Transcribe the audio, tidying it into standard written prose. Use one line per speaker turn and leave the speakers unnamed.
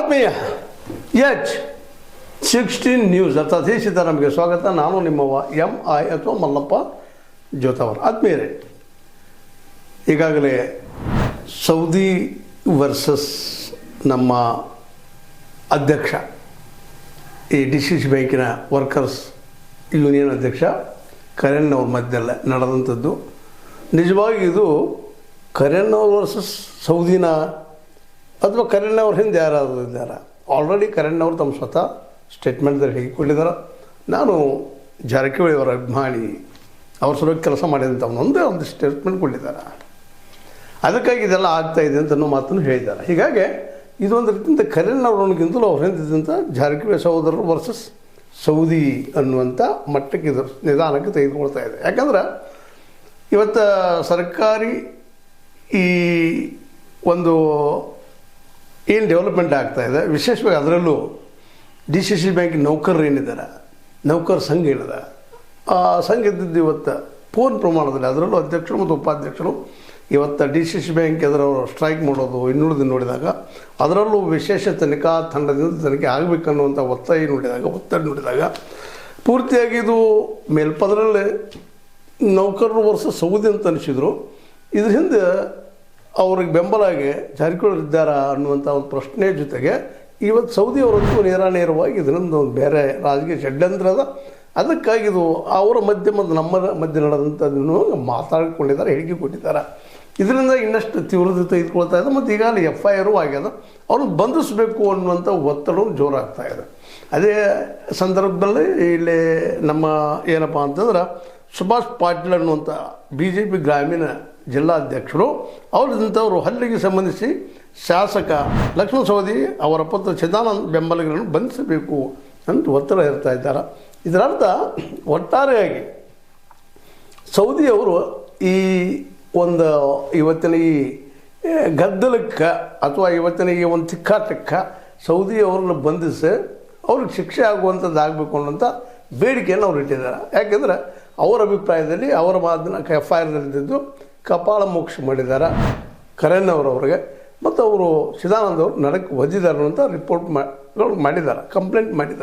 ಆತ್ಮೀಯ H16 news ಅರ್ಥಾತ್ ನಮಗೆ ಸ್ವಾಗತ. ನಾನು ನಿಮ್ಮವ MI ಅಥವಾ ಮಲ್ಲಪ್ಪ ಜೋತಾವರ್. ಆತ್ಮೀಯರೇ, ಈಗಾಗಲೇ ಸೌದಿ ವರ್ಸಸ್ ನಮ್ಮ ಅಧ್ಯಕ್ಷ, ಈ DCC ಬ್ಯಾಂಕಿನ ವರ್ಕರ್ಸ್ ಯೂನಿಯನ್ ಅಧ್ಯಕ್ಷ ಕರೆನ್ ಅವ್ರ ಮಧ್ಯದಲ್ಲೇ ನಡೆದಂಥದ್ದು. ನಿಜವಾಗಿ ಇದು ಕರೆನ್ ಅವ್ರ ವರ್ಸಸ್ ಸೌದಿನ ಅಥವಾ ಕರೆನ್ ಅವ್ರ ಹಿಂದೆ ಯಾರಾದರೂ ಇದ್ದಾರೆ? ಆಲ್ರೆಡಿ ಕರೆನ್ ಅವರು ತಮ್ಮ ಸ್ವತಃ ಸ್ಟೇಟ್ಮೆಂಟ್ದಲ್ಲಿ ಹೇಳಿಕೊಂಡಿದ್ದಾರೆ, ನಾನು ಜಾರಕಿಹೊಳಿ ಅವರ ಅಭಿಮಾನಿ, ಅವ್ರ ಸಲುವಾಗಿ ಕೆಲಸ ಮಾಡಿದಂಥ ಒಂದೇ ಒಂದು ಸ್ಟೇಟ್ಮೆಂಟ್ ಕೊಟ್ಟಿದ್ದಾರೆ. ಅದಕ್ಕಾಗಿ ಇದೆಲ್ಲ ಆಗ್ತಾಯಿದೆ ಅಂತ ಅನ್ನೋ ಮಾತನ್ನು ಹೇಳಿದ್ದಾರೆ. ಹೀಗಾಗಿ ಇದೊಂದು ರೀತಿಯಿಂದ ಕರೆನ್ ಅವ್ರನಿಗಿಂತಲೂ ಅವ್ರ ಹಿಂದಿದ್ದಂಥ ಜಾರಕಿಹೊಳಿ ಸಹೋದರರು ವರ್ಸಸ್ ಸೌದಿ ಅನ್ನುವಂಥ ಮಟ್ಟಕ್ಕೆ ಇದು ನಿಧಾನಕ್ಕೆ ತೆಗೆದುಕೊಳ್ತಾ ಇದೆ. ಯಾಕಂದ್ರೆ ಇವತ್ತು ಸರ್ಕಾರಿ ಈ ಒಂದು ಏನು ಡೆವಲಪ್ಮೆಂಟ್ ಆಗ್ತಾಯಿದೆ, ವಿಶೇಷವಾಗಿ ಅದರಲ್ಲೂ DCC ಬ್ಯಾಂಕಿನ ನೌಕರರು ಏನಿದ್ದಾರೆ, ನೌಕರ ಸಂಘ ಏನಿದೆ, ಆ ಸಂಘ ಇದ್ದಿದ್ದು ಇವತ್ತು ಪೂರ್ಣ ಪ್ರಮಾಣದಲ್ಲಿ, ಅದರಲ್ಲೂ ಅಧ್ಯಕ್ಷರು ಮತ್ತು ಉಪಾಧ್ಯಕ್ಷರು ಇವತ್ತು DCC ಬ್ಯಾಂಕ್ ಎದುರವರು ಸ್ಟ್ರೈಕ್ ಮಾಡೋದು ಇನ್ನುಳಿದು ನೋಡಿದಾಗ, ಅದರಲ್ಲೂ ವಿಶೇಷ ತನಿಖಾ ತಂಡದಿಂದ ತನಿಖೆ ಆಗಬೇಕನ್ನುವಂಥ ಒತ್ತಡ ನೋಡಿದಾಗ ಪೂರ್ತಿಯಾಗಿ ಇದು ಮೇಲ್ಪದರಲ್ಲೇ ನೌಕರರು ವರ್ಸಸ್ ಸೌದಿ ಅಂತ ಅನಿಸಿದ್ರು. ಇದ್ರ ಹಿಂದೆ ಅವ್ರಿಗೆ ಬೆಂಬಲಾಗಿ ಜಾರಕಿಹೊಳಿ ಇದ್ದಾರಾ ಅನ್ನುವಂಥ ಒಂದು ಪ್ರಶ್ನೆ ಜೊತೆಗೆ ಇವತ್ತು ಸೌದಿ ಅವರಂತೂ ನೇರವಾಗಿ ಇದರಿಂದ ಒಂದು ಬೇರೆ ರಾಜಕೀಯ ಷಡ್ಯಂತ್ರ ಅದ. ಅದಕ್ಕಾಗಿ ಇದು ಅವರ ಮಧ್ಯೆ ಮತ್ತು ನಮ್ಮ ಮಧ್ಯೆ ನಡೆದಂಥದ್ದನ್ನು ಮಾತಾಡಿಕೊಂಡಿದ್ದಾರೆ, ಹೇಳಿಕೆ ಕೊಟ್ಟಿದ್ದಾರೆ. ಇದರಿಂದ ಇನ್ನಷ್ಟು ತೀವ್ರತೆ ತೆಗೆದುಕೊಳ್ತಾ ಇದೆ ಮತ್ತು ಈಗಾಗಲೇ FIR ಆಗ್ಯದ. ಅವ್ರನ್ನ ಬಂಧಿಸಬೇಕು ಅನ್ನುವಂಥ ಒತ್ತಡ ಜೋರಾಗ್ತಾ ಇದೆ. ಅದೇ ಸಂದರ್ಭದಲ್ಲಿ ಇಲ್ಲಿ ನಮ್ಮ ಏನಪ್ಪ ಅಂತಂದ್ರೆ ಸುಭಾಷ್ ಪಾಟೀಲ್ ಅನ್ನುವಂಥ BJP ಗ್ರಾಮೀಣ ಜಿಲ್ಲಾಧ್ಯಕ್ಷರು ಅವರಿದ್ದಂಥವರು ಹಲ್ಲೆಗೆ ಸಂಬಂಧಿಸಿ ಶಾಸಕ ಲಕ್ಷ್ಮಣ ಸವದಿ ಅವರ ಪುತ್ರ ಚಿದಾನಂದ ಬೆಂಬಲಿಗರನ್ನು ಬಂಧಿಸಬೇಕು ಅಂತ ಒತ್ತಡ ಇರ್ತಾ ಇದ್ದಾರೆ. ಇದರರ್ಥ ಒಟ್ಟಾರೆಯಾಗಿ ಸೌದಿಯವರು ಈ ಒಂದು ಇವತ್ತಿನ ಈ ಗದ್ದಲಕ್ಕೆ ಅಥವಾ ಇವತ್ತಿನ ಈ ಒಂದು ತಿಕ್ಕಾಟಕ್ಕೆ ಸೌದಿಯವ್ರನ್ನ ಬಂಧಿಸಿ ಅವ್ರಿಗೆ ಶಿಕ್ಷೆ ಆಗುವಂಥದ್ದು ಆಗಬೇಕು ಅನ್ನೋಂಥ ಬೇಡಿಕೆಯನ್ನು ಅವ್ರು ಇಟ್ಟಿದ್ದಾರೆ. ಯಾಕೆಂದರೆ ಅವರ ಅಭಿಪ್ರಾಯದಲ್ಲಿ ಅವರ ಮಾತಿನ FIRದಲ್ಲಿದ್ದು ಕಪಾಳ ಮೋಕ್ಷ ಮಾಡಿದ್ದಾರೆ ಕರೆನ್ ಅವರವ್ರಿಗೆ, ಮತ್ತು ಅವರು ಚಿದಾನಂದ ಅವರು ನಡಕ್ಕೆ ಒದ್ದಿದ್ದಾರೆ ಅಂತ ರಿಪೋರ್ಟ್ ಮಾಡಿದ್ದಾರೆ, ಕಂಪ್ಲೇಂಟ್ ಮಾಡಿದ್ದಾರೆ.